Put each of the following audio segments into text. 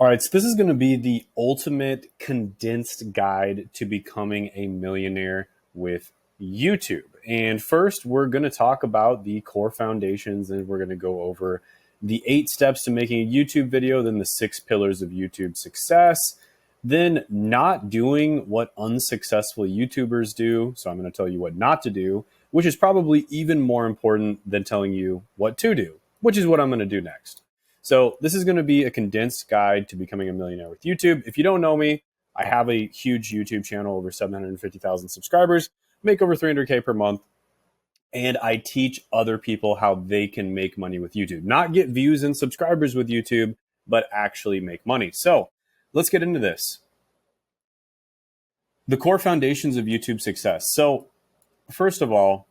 All right, so this is going to be the ultimate condensed guide to becoming a millionaire with YouTube. And first, we're going to talk about the core foundations, and we're going to go over the 8 steps to making a YouTube video, then the 6 pillars of YouTube success, then not doing what unsuccessful YouTubers do. So I'm going to tell you what not to do, which is probably even more important than telling you what to do, which is what I'm going to do next. So this is going to be a condensed guide to becoming a millionaire with YouTube. If you don't know me, I have a huge YouTube channel, over 750,000 subscribers, make over 300K per month. And I teach other people how they can make money with YouTube. Not get views and subscribers with YouTube, but actually make money. So let's get into this. The core foundations of YouTube success. So first of all,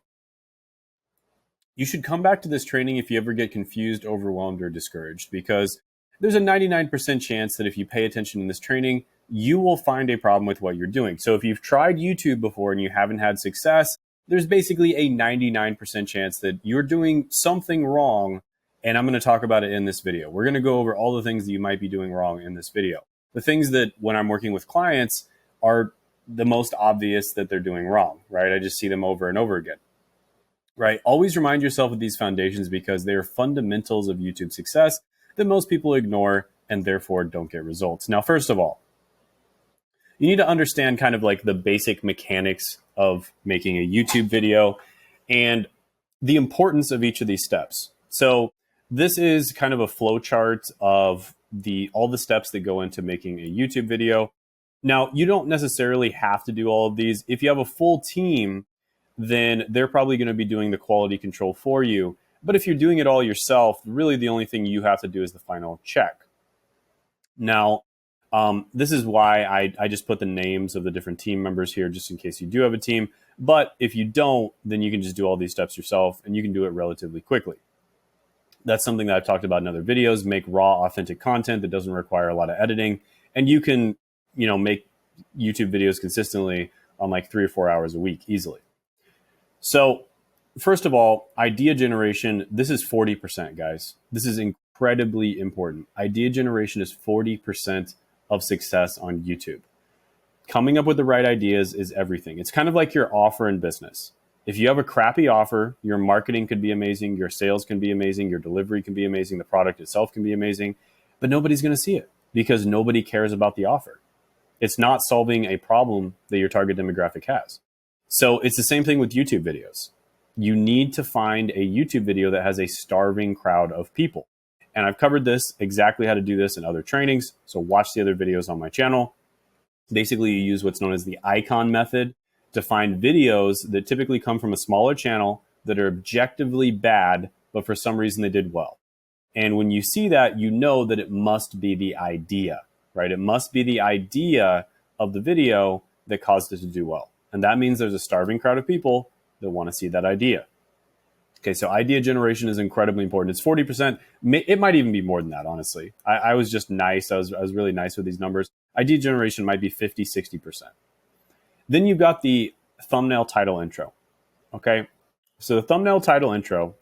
you should come back to this training if you ever get confused, overwhelmed, or discouraged, because there's a 99% chance that if you pay attention in this training, you will find a problem with what you're doing. So if you've tried YouTube before and you haven't had success, there's basically a 99% chance that you're doing something wrong, and I'm going to talk about it in this video. We're going to go over all the things that you might be doing wrong in this video. The things that when I'm working with clients are the most obvious that they're doing wrong, right? I just see them over and over again. Right? Always remind yourself of these foundations because they are fundamentals of YouTube success that most people ignore and therefore don't get results. Now, first of all, you need to understand kind of like the basic mechanics of making a YouTube video and the importance of each of these steps. So this is kind of a flow chart of all the steps that go into making a YouTube video. Now, you don't necessarily have to do all of these. If you have a full team, then they're probably going to be doing the quality control for you. But if you're doing it all yourself, really the only thing you have to do is the final check. Now, this is why I just put the names of the different team members here, just in case you do have a team. But if you don't, then you can just do all these steps yourself, and you can do it relatively quickly. That's something that I've talked about in other videos. Make raw, authentic content that doesn't require a lot of editing. And you can, make YouTube videos consistently on like 3 or 4 hours a week easily. So first of all, idea generation, this is 40%, guys. This is incredibly important. Idea generation is 40% of success on YouTube. Coming up with the right ideas is everything. It's kind of like your offer in business. If you have a crappy offer, your marketing could be amazing, your sales can be amazing, your delivery can be amazing, the product itself can be amazing, but nobody's going to see it because nobody cares about the offer. It's not solving a problem that your target demographic has. So it's the same thing with YouTube videos. You need to find a YouTube video that has a starving crowd of people. And I've covered this, exactly how to do this in other trainings. So watch the other videos on my channel. Basically, you use what's known as the icon method to find videos that typically come from a smaller channel that are objectively bad, but for some reason they did well. And when you see that, you know that it must be the idea, right? It must be the idea of the video that caused it to do well. And that means there's a starving crowd of people that want to see that idea. Okay, so idea generation is incredibly important. It's 40%. It might even be more than that, honestly. I was just nice. I was really nice with these numbers. Idea generation might be 50, 60%. Then you've got the thumbnail, title, intro. Okay, so the thumbnail, title, intro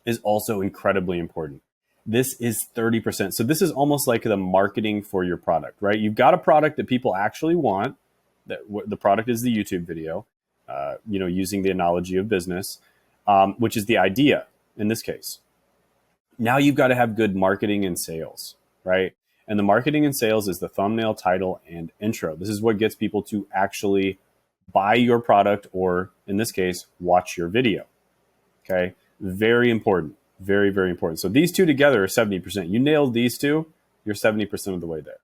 is also incredibly important. This is 30%. So this is almost like the marketing for your product, right? You've got a product that people actually want. The product is the YouTube video, using the analogy of business, which is the idea in this case. Now you've got to have good marketing and sales, right? And the marketing and sales is the thumbnail, title, and intro. This is what gets people to actually buy your product, or in this case, watch your video. Okay, very important, very, very important. So these two together are 70%. You nailed these two, you're 70% of the way there.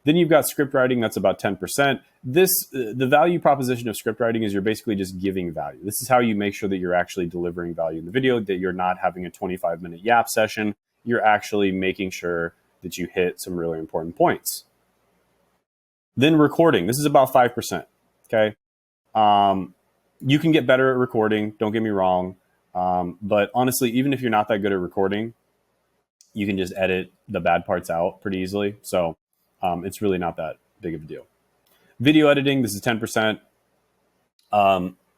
Then you've got script writing, that's about 10%. The value proposition of script writing is you're basically just giving value. This is how you make sure that you're actually delivering value in the video, that you're not having a 25-minute yap session. You're actually making sure that you hit some really important points. Then recording, this is about 5%, okay? You can get better at recording, don't get me wrong. But honestly, even if you're not that good at recording, you can just edit the bad parts out pretty easily. So it's really not that big of a deal. Video editing, this is 10%.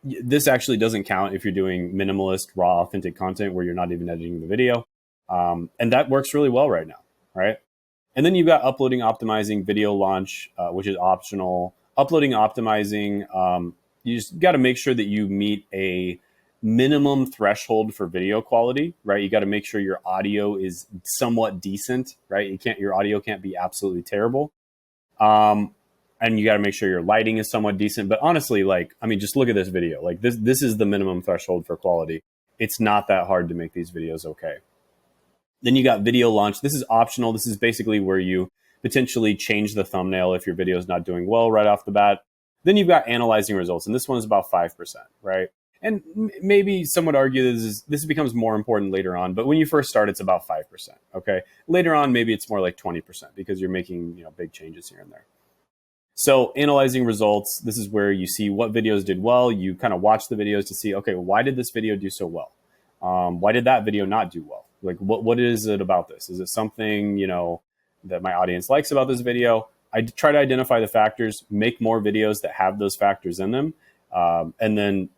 This actually doesn't count if you're doing minimalist, raw, authentic content where you're not even editing the video. And that works really well right now, right? And then you've got uploading, optimizing, video launch, which is optional. Uploading, optimizing, you just got to make sure that you meet a minimum threshold for video quality, right? You got to make sure your audio is somewhat decent, right? Your audio can't be absolutely terrible. And you got to make sure your lighting is somewhat decent. But honestly, just look at this video. Like this is the minimum threshold for quality. It's not that hard to make these videos okay. Then you got video launch. This is optional. This is basically where you potentially change the thumbnail if your video is not doing well right off the bat. Then you've got analyzing results, and this one is about 5%, right? And maybe some would argue this becomes more important later on, but when you first start, it's about 5%, okay? Later on, maybe it's more like 20% because you're making big changes here and there. So analyzing results, this is where you see what videos did well. You kind of watch the videos to see, okay, why did this video do so well? Why did that video not do well? Like, what is it about this? Is it something, that my audience likes about this video? I try to identify the factors, make more videos that have those factors in them, and then,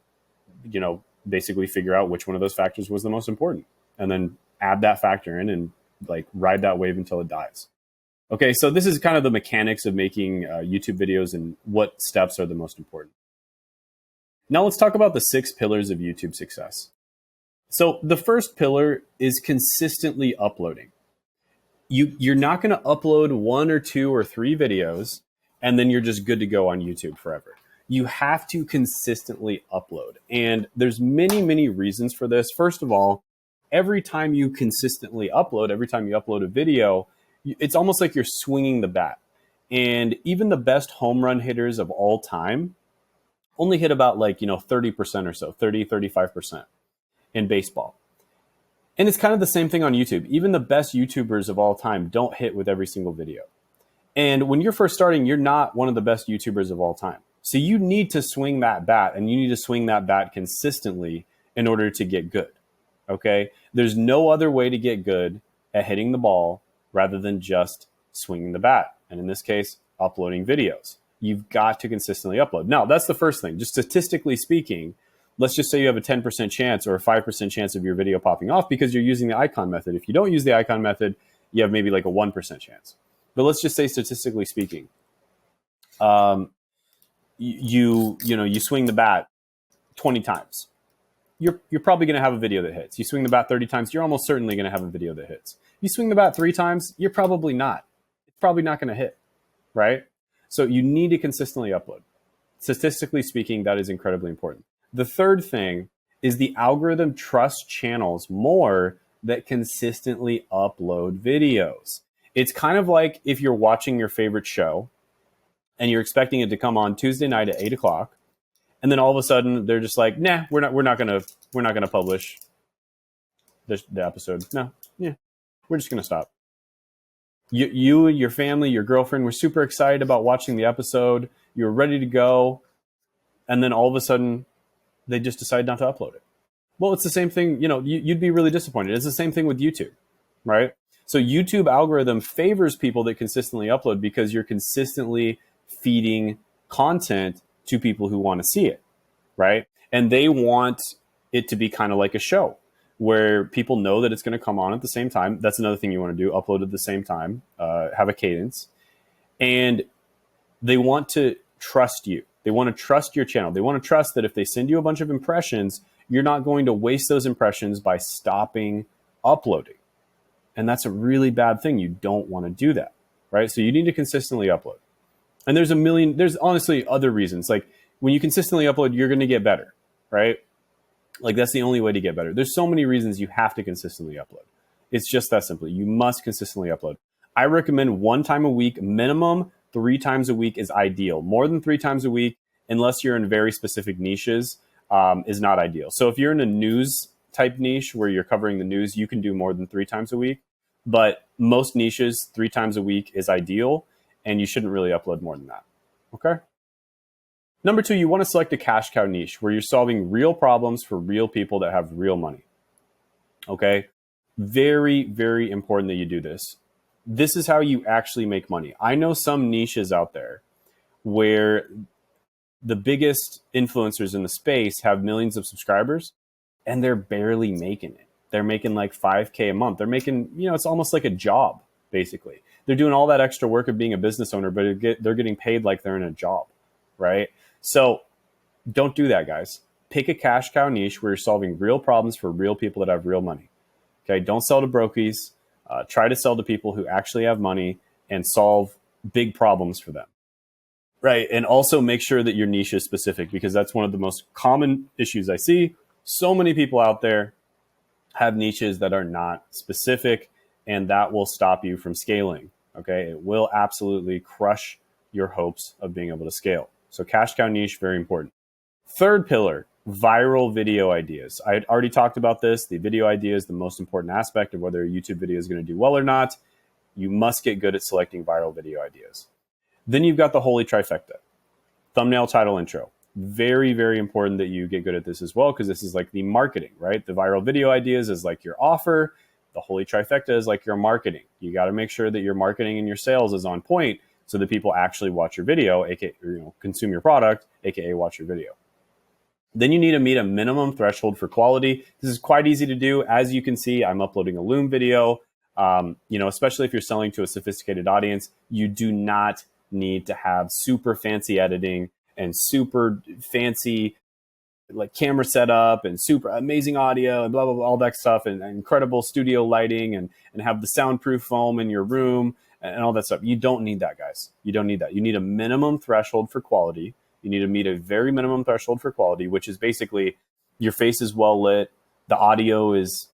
basically figure out which one of those factors was the most important, and then add that factor in and ride that wave until it dies. Okay, so this is kind of the mechanics of making YouTube videos and what steps are the most important. Now let's talk about the 6 pillars of YouTube success. So the first pillar is consistently uploading. You're not going to upload 1 or 2 or 3 videos and then you're just good to go on YouTube forever. You have to consistently upload. And there's many, many reasons for this. First of all, every time you consistently upload, every time you upload a video, it's almost like you're swinging the bat. And even the best home run hitters of all time only hit about 30% or so, 30, 35% in baseball. And it's kind of the same thing on YouTube. Even the best YouTubers of all time don't hit with every single video. And when you're first starting, you're not one of the best YouTubers of all time. So you need to swing that bat, and you need to swing that bat consistently in order to get good. Okay? There's no other way to get good at hitting the ball rather than just swinging the bat. And in this case, uploading videos. You've got to consistently upload. Now, that's the first thing. Just statistically speaking, let's just say you have a 10% chance or a 5% chance of your video popping off because you're using the icon method. If you don't use the icon method, you have maybe like a 1% chance. But let's just say statistically speaking, you swing the bat 20 times. You're probably going to have a video that hits. You swing the bat 30 times, you're almost certainly going to have a video that hits. You swing the bat 3 times, you're probably not. It's probably not going to hit, right? So you need to consistently upload. Statistically speaking, that is incredibly important. The third thing is the algorithm trusts channels more that consistently upload videos. It's kind of like if you're watching your favorite show and you're expecting it to come on Tuesday night at 8 o'clock, and then all of a sudden they're just like, nah, we're not gonna publish the episode. No, yeah, we're just gonna stop. You, your family, your girlfriend were super excited about watching the episode. You were ready to go, and then all of a sudden they just decide not to upload it. Well, it's the same thing. You'd be really disappointed. It's the same thing with YouTube, right? So YouTube algorithm favors people that consistently upload because you're consistently feeding content to people who want to see it, right? And they want it to be kind of like a show where people know that it's going to come on at the same time. That's another thing you want to do, upload at the same time, have a cadence. And they want to trust you. They want to trust your channel. They want to trust that if they send you a bunch of impressions, you're not going to waste those impressions by stopping uploading. And that's a really bad thing. You don't want to do that, right? So you need to consistently upload. And there's honestly other reasons. Like when you consistently upload, you're going to get better, right? Like that's the only way to get better. There's so many reasons you have to consistently upload. It's just that simple. You must consistently upload. I recommend 1 time a week, minimum 3 times a week is ideal. More than 3 times a week, unless you're in very specific niches, is not ideal. So if you're in a news type niche where you're covering the news, you can do more than 3 times a week. But most niches, 3 times a week is ideal, and you shouldn't really upload more than that. Okay? Number 2, you want to select a cash cow niche where you're solving real problems for real people that have real money. Okay? Very, very important that you do this. This is how you actually make money. I know some niches out there where the biggest influencers in the space have millions of subscribers and they're barely making it. They're making like $5K a month. They're making, it's almost like a job, basically. They're doing all that extra work of being a business owner, but they're getting paid like they're in a job, right? So don't do that, guys. Pick a cash cow niche where you're solving real problems for real people that have real money. Okay, don't sell to brokies. Try to sell to people who actually have money and solve big problems for them. Right. And also make sure that your niche is specific, because that's one of the most common issues I see. So many people out there have niches that are not specific, and that will stop you from scaling. Okay. It will absolutely crush your hopes of being able to scale. So cash cow niche, very important. Third pillar, viral video ideas. I had already talked about this. The video idea is the most important aspect of whether a YouTube video is going to do well or not. You must get good at selecting viral video ideas. Then you've got the holy trifecta: thumbnail, title, intro. Very, very important that you get good at this as well, because this is like the marketing, right? The viral video ideas is like your offer. The holy trifecta is like your marketing. You got to make sure that your marketing and your sales is on point so that people actually watch your video, aka consume your product, aka watch your video. Then you need to meet a minimum threshold for quality. This is quite easy to do. As you can see, I'm uploading a Loom video. Especially if you're selling to a sophisticated audience, you do not need to have super fancy editing and super fancy like camera setup and super amazing audio and blah, blah, blah, all that stuff, and incredible studio lighting and have the soundproof foam in your room and all that stuff. You don't need that, guys. You don't need that. You need a minimum threshold for quality. You need to meet a very minimum threshold for quality, which is basically your face is well lit, the audio is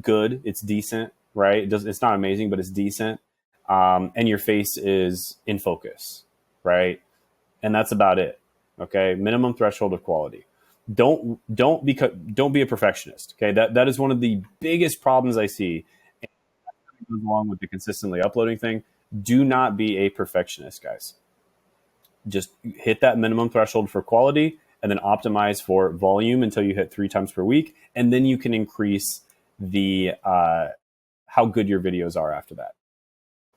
good, it's decent, right? It's not amazing, but it's decent. And your face is in focus, right? And that's about it. Okay, minimum threshold of quality. Don't be a perfectionist. Okay, that is one of the biggest problems I see. And that goes along with the consistently uploading thing. Do not be a perfectionist, guys. Just hit that minimum threshold for quality, and then optimize for volume until you hit 3 times per week, and then you can increase the how good your videos are after that.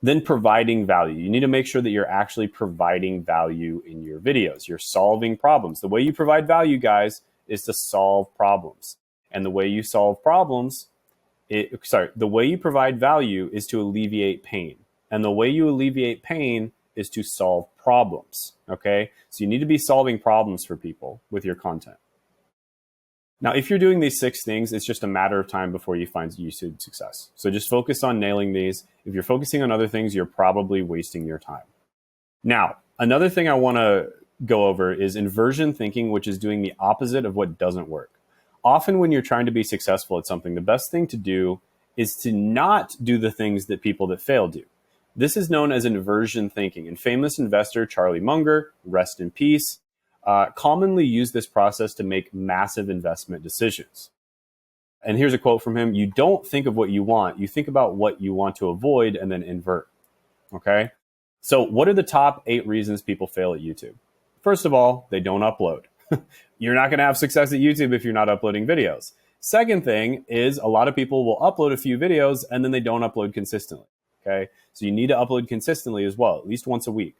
Then providing value. You need to make sure that you're actually providing value in your videos. You're solving problems. The way you provide value, guys, is to solve problems. And the way you solve problems, the way you provide value is to alleviate pain. And the way you alleviate pain is to solve problems, okay? So you need to be solving problems for people with your content. Now, if you're doing these 6 things, it's just a matter of time before you find YouTube success. So just focus on nailing these. If you're focusing on other things, you're probably wasting your time. Now, another thing I want to go over is inversion thinking, which is doing the opposite of what doesn't work. Often when you're trying to be successful at something, the best thing to do is to not do the things that people that fail do. This is known as inversion thinking. And famous investor Charlie Munger, rest in peace, commonly use this process to make massive investment decisions. And here's a quote from him: "You don't think of what you want, you think about what you want to avoid and then invert." Okay? So what are the top 8 reasons people fail at YouTube? First of all, they don't upload. You're not going to have success at YouTube if you're not uploading videos. Second thing is a lot of people will upload a few videos and then they don't upload consistently. Okay? So you need to upload consistently as well, at least once a week.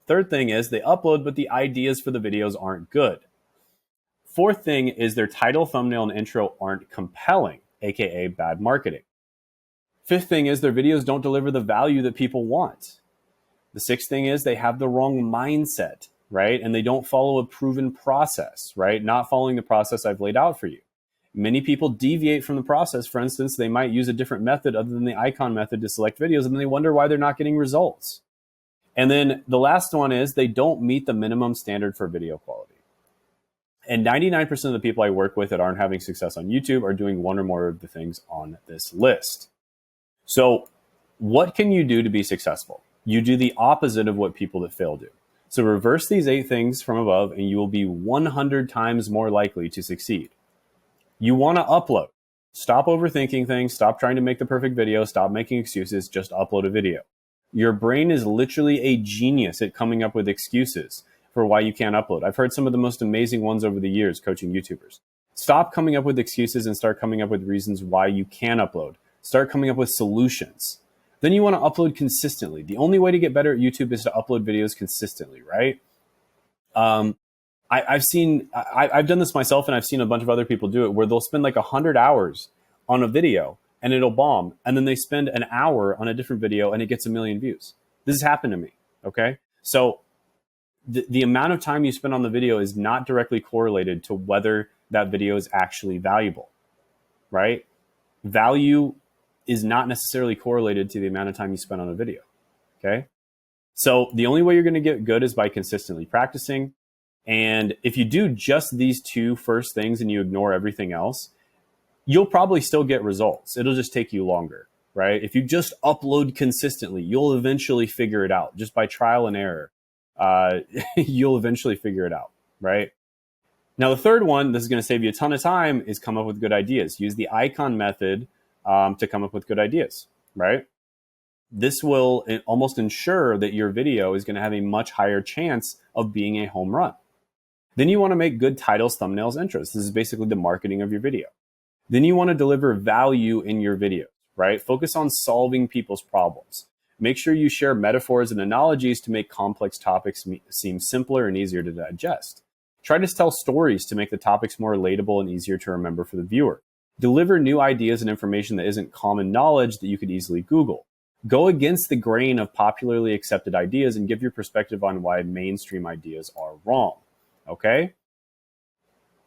Third thing is they upload, but the ideas for the videos aren't good. Fourth thing is their title, thumbnail, and intro aren't compelling, aka bad marketing. Fifth thing is their videos don't deliver the value that people want. The sixth thing is they have the wrong mindset, right? And they don't follow a proven process, right? Not following the process I've laid out for you. Many people deviate from the process. For instance, they might use a different method other than the icon method to select videos, and then they wonder why they're not getting results. And then the last one is they don't meet the minimum standard for video quality. And 99% of the people I work with that aren't having success on YouTube are doing one or more of the things on this list. So what can you do to be successful? You do the opposite of what people that fail do. So reverse these 8 things from above and you will be 100 times more likely to succeed. You want to upload. Stop overthinking things. Stop trying to make the perfect video. Stop making excuses. Just upload a video. Your brain is literally a genius at coming up with excuses for why you can't upload. I've heard some of the most amazing ones over the years coaching YouTubers. Stop coming up with excuses and start coming up with reasons why you can upload. Start coming up with solutions. Then you want to upload consistently. The only way to get better at YouTube is to upload videos consistently, right? I've done this myself, and I've seen a bunch of other people do it, where they'll spend like 100 hours on a video, and it'll bomb. And then they spend an hour on a different video and it gets 1 million views. This has happened to me. Okay. So the amount of time you spend on the video is not directly correlated to whether that video is actually valuable, right? Value is not necessarily correlated to the amount of time you spend on a video. Okay. So the only way you're going to get good is by consistently practicing. And if you do just these two first things and you ignore everything else, you'll probably still get results. It'll just take you longer, right? If you just upload consistently, you'll eventually figure it out just by trial and error. You'll eventually figure it out, right? Now, the third one, this is going to save you a ton of time, is come up with good ideas. Use the icon method to come up with good ideas, right? This will almost ensure that your video is going to have a much higher chance of being a home run. Then you want to make good titles, thumbnails, intros. This is basically the marketing of your video. Then you want to deliver value in your video, right? Focus on solving people's problems. Make sure you share metaphors and analogies to make complex topics seem simpler and easier to digest. Try to tell stories to make the topics more relatable and easier to remember for the viewer. Deliver new ideas and information that isn't common knowledge that you could easily Google. Go against the grain of popularly accepted ideas and give your perspective on why mainstream ideas are wrong, okay?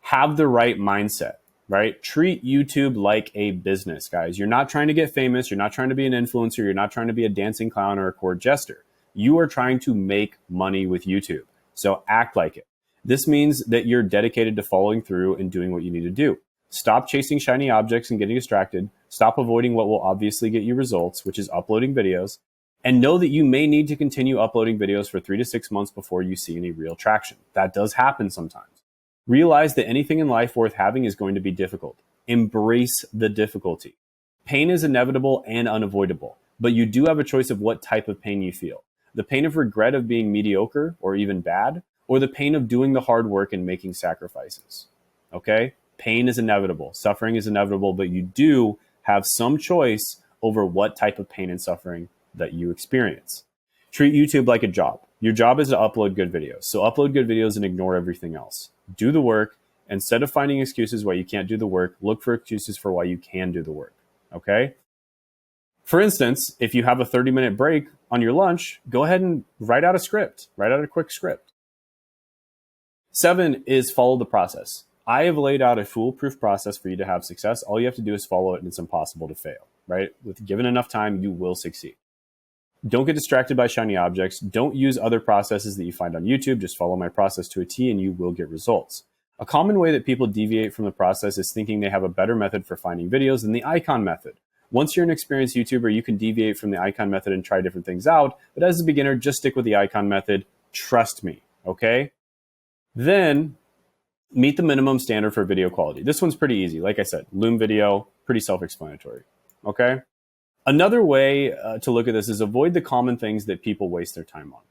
Have the right mindset, right? Treat YouTube like a business, guys. You're not trying to get famous. You're not trying to be an influencer. You're not trying to be a dancing clown or a court jester. You are trying to make money with YouTube. So act like it. This means that you're dedicated to following through and doing what you need to do. Stop chasing shiny objects and getting distracted. Stop avoiding what will obviously get you results, which is uploading videos. And know that you may need to continue uploading videos for 3 to 6 months before you see any real traction. That does happen sometimes. Realize that anything in life worth having is going to be difficult. Embrace the difficulty. Pain is inevitable and unavoidable, but you do have a choice of what type of pain you feel. The pain of regret of being mediocre or even bad, or the pain of doing the hard work and making sacrifices. Okay? Pain is inevitable. Suffering is inevitable, but you do have some choice over what type of pain and suffering that you experience. Treat YouTube like a job. Your job is to upload good videos. So upload good videos and ignore everything else. Do the work. Instead of finding excuses why you can't do the work, look for excuses for why you can do the work. Okay? For instance, if you have a 30-minute break on your lunch, go ahead and write out a script. Write out a quick script. 7 is follow the process. I have laid out a foolproof process for you to have success. All you have to do is follow it, and it's impossible to fail, right? With given enough time, you will succeed. Don't get distracted by shiny objects. Don't use other processes that you find on YouTube. Just follow my process to a T and you will get results. A common way that people deviate from the process is thinking they have a better method for finding videos than the icon method. Once you're an experienced YouTuber, you can deviate from the icon method and try different things out. But as a beginner, just stick with the icon method. Trust me, okay? Then meet the minimum standard for video quality. This one's pretty easy. Like I said, Loom video, pretty self-explanatory, okay? Another way to look at this is avoid the common things that people waste their time on.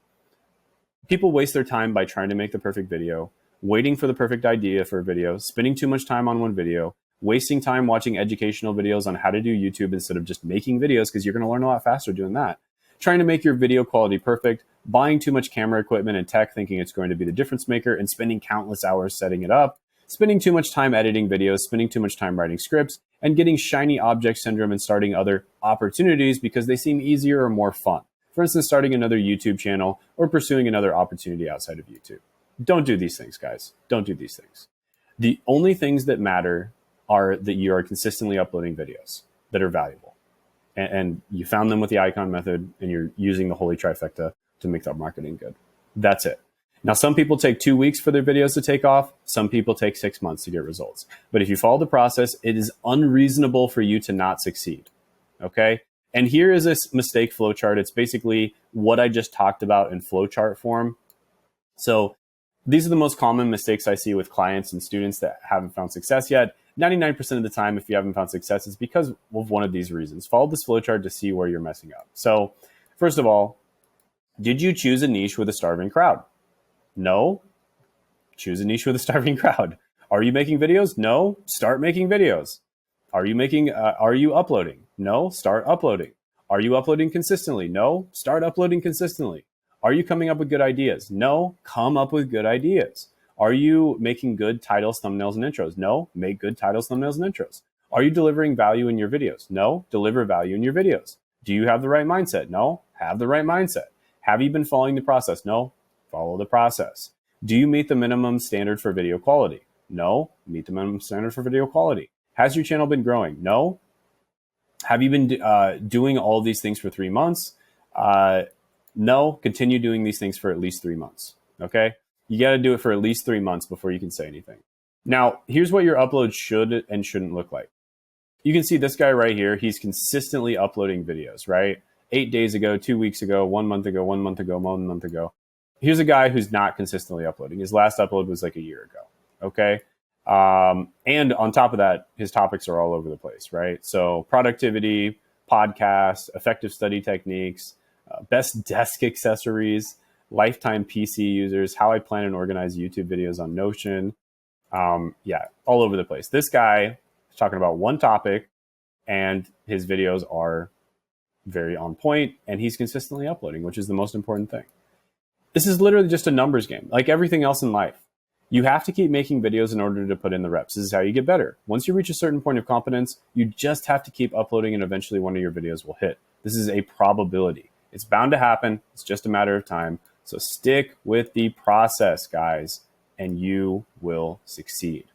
People waste their time by trying to make the perfect video, waiting for the perfect idea for a video, spending too much time on one video, wasting time watching educational videos on how to do YouTube instead of just making videos because you're going to learn a lot faster doing that. Trying to make your video quality perfect, buying too much camera equipment and tech thinking it's going to be the difference maker and spending countless hours setting it up, spending too much time editing videos, spending too much time writing scripts, and getting shiny object syndrome and starting other opportunities because they seem easier or more fun. For instance, starting another YouTube channel or pursuing another opportunity outside of YouTube. Don't do these things, guys. Don't do these things. The only things that matter are that you are consistently uploading videos that are valuable. And you found them with the icon method and you're using the holy trifecta to make that marketing good. That's it. Now, some people take 2 weeks for their videos to take off. Some people take 6 months to get results. But if you follow the process, it is unreasonable for you to not succeed. Okay? And here is this mistake flowchart. It's basically what I just talked about in flowchart form. So these are the most common mistakes I see with clients and students that haven't found success yet. 99% of the time, if you haven't found success, it's because of one of these reasons. Follow this flowchart to see where you're messing up. So first of all, did you choose a niche with a starving crowd? No. Choose a niche with a starving crowd. Are you making videos? No. Start making videos. Are you uploading? No. Start uploading. Are you uploading consistently? No. Start uploading consistently. Are you coming up with good ideas? No. Come up with good ideas. Are you making good titles, thumbnails, and intros? No. Make good titles, thumbnails, and intros. Are you delivering value in your videos? No, deliver value in your videos. Do you have the right mindset? No, have the right mindset. Have you been following the process? No, follow the process. Do you meet the minimum standard for video quality? No, meet the minimum standard for video quality. Has your channel been growing? No. Have you been doing all these things for 3 months? No, continue doing these things for at least 3 months. Okay? You got to do it for at least 3 months before you can say anything. Now, here's what your upload should and shouldn't look like. You can see this guy right here. He's consistently uploading videos, right? 8 days ago, 2 weeks ago, 1 month ago, 1 month ago, 1 month ago. Here's a guy who's not consistently uploading. His last upload was like a year ago. Okay? And on top of that, his topics are all over the place, right? So productivity, podcasts, effective study techniques, best desk accessories, lifetime PC users, how I plan and organize YouTube videos on Notion. Yeah, all over the place. This guy is talking about one topic, and his videos are very on point, and he's consistently uploading, which is the most important thing. This is literally just a numbers game, like everything else in life. You have to keep making videos in order to put in the reps. This is how you get better. Once you reach a certain point of competence, you just have to keep uploading, and eventually one of your videos will hit. This is a probability. It's bound to happen. It's just a matter of time. So stick with the process, guys, and you will succeed.